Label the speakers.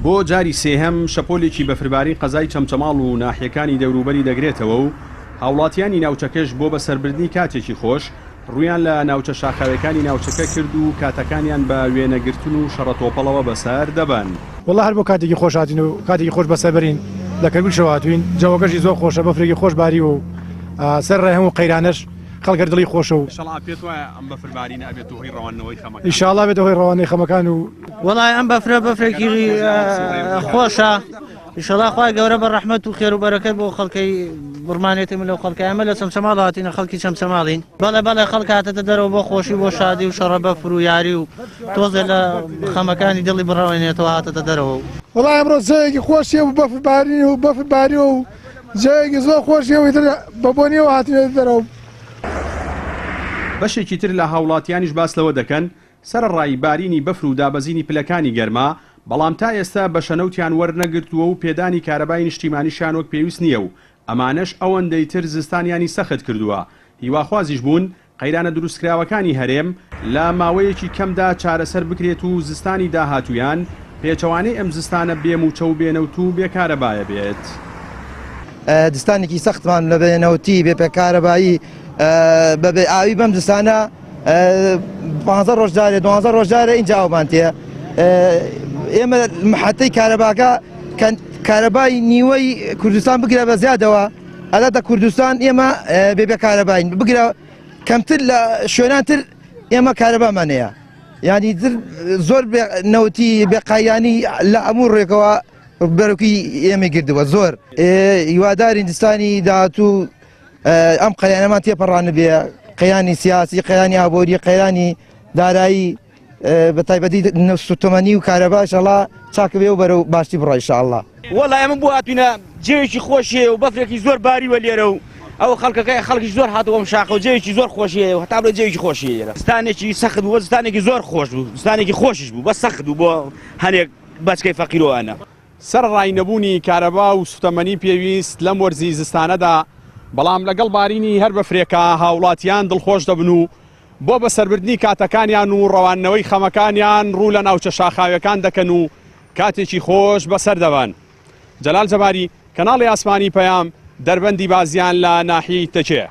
Speaker 1: بۆ جاری سێهەم شەپۆلێکی بەفرباری قەزای چەمچەماڵ و ناحیەکانی دەوروبەری دەگرێتەوە و هاوڵاتیانی ناوچەکەش بۆ بەسەربردنی کاتێکی خۆش ڕویان لە ناوچە شاخاوەکانی ناوچەکە کرد و کاتەکانیان بە وێنەگرتن و شەڕەتۆپەڵەوە بەسەر دەبن.
Speaker 2: وەڵا هەر بۆ کاتێکی خۆش هاتین و کاتێکی خۆش بەسەربرین لە کەرگوڵشەوە هاتوین، جەوەکەشی زۆر خۆشە، بەفرێکی خۆش باری و سەر ڕێ هەموو قەیرانەش خەڵکە دڵی خۆشە و
Speaker 1: ئینشاڵڵا پێت وایە ئەم بەفربارینە ئەبێت هۆی ڕەوانەوەی خەمەکان.
Speaker 2: ئینشاڵڵا بێتە هۆی ڕەوانەی خەمەکان و
Speaker 3: وەڵای ئەم بەفرێکی خۆشە. ئینشاڵڵا خوای گەورە بە ڕەحمەت و خێر و بەرەکەت بۆ خەڵکەی بڕمانێتی لەو خەڵکە ئەمە لە چەمچەماڵ هاتینە خەڵکی چەمچەماڵین. بەڵێ خەڵک هاتەتە دەرەوە بۆ خۆشی بۆ شادی و شەڕە بەفر و یاری و تۆزێ لە خەمەکانی دڵی بڕەوێنێتەوە هاتەتە دەرەوە.
Speaker 4: وەڵای ئەمڕۆ جەیەکی خۆشیە و بەفرباری و جەیەکی زۆر خۆشیەوەی بە بۆنیەوە هاتینێتە دەرەوە.
Speaker 1: بەشێکی تر لە هاوڵاتیانیش باس لەوە دەکەن سەرڕای بارینی بەفر و دابەزینی پلەکانی گەرما، بەڵام تا ئێستا بە شەنەوتیان وەرنەگرتووە و پێدانی کارەبای نیشتیمانیشان وەک پێویست نییە و ئەمانەش ئەوەندەی تر زستانیانی سەخت کردووە. هیواخوازیش بوون قەیرانە دروستکراوەکانی هەرێم لە ماوەیەکی کەمدا چارەسەر بکرێت و زستانی داهاتوویان پێچەوانەی ئەم زستانە بێموچە و بێنەوت و بێکارەبایە بێت.
Speaker 5: دستانێکی سەختمان لە بێنەوتی بێ پێکارەبایی بەبێ ئاوی بەم دستانە 15 ڕۆژدارێ 12 ڕۆژدارە اینجاومان تێ. ئێمە محەتەی کارەباکە کارەبای نیوەی کوردستان بگرە بە زیادەوە ئەلاتە کوردستان ئێمە بێبێ کارەباین بگرە کەمتر لە شوێنانتر ئێمە کارەبامانەیە، یعنی زۆر نەوتی بێقایانی لە هەموو ڕێکەوە بەرەوکی ئێمە گردووە زۆر. هیوادارین دستانی داهاتوو ئەم قەیانەمان تێپەڕانە بێ، قەیانی سیاسی، قەیانی ئابووری، قەیانی دارایی بە تایبەتی سوتەمەنی و کارەبا ئینشاڵڵا چاکە بێ و بەرەو باشی بڕۆ ئینشاءڵڵا.
Speaker 6: وەڵای ئەمە بۆ هاتوینە جێوێکی خۆشیە و بەفرێکی زۆر باریوە لێرە و ئەو خەڵکی زۆر هاتەوە ئەم شاخە و جێوێکی زۆر خۆشیە و هەتا بڵێ جێوێکی خۆشیە لێرە. زستانێکی سەخت بوو، زستانێکی زۆر خۆش بوو، زستانێکی خۆشیش بوو، بە سەخت بوو بۆ هەنێک بەچکەی فەقیرۆوانە.
Speaker 1: سەرڕای نەبوونی کارەبا و سوتەمەنی پێویست لەم وەرزی زستانەدا، بەڵام لەگەڵ بارینی هەر بەفرێکە هاوڵاتیان دڵخۆش دەبن و بۆ بەسەربردنی کاتەکانیان و ڕەوانەوەی خەمەکانیان ڕوو لە ناوچە شاخاوەکان دەکەن و کاتێکی خۆش بەسەر دەبن. جەلال جەباری، کەناڵی ئاسمانی پەیام، دەربەندی بازیان لە ناحیەی تەچێ.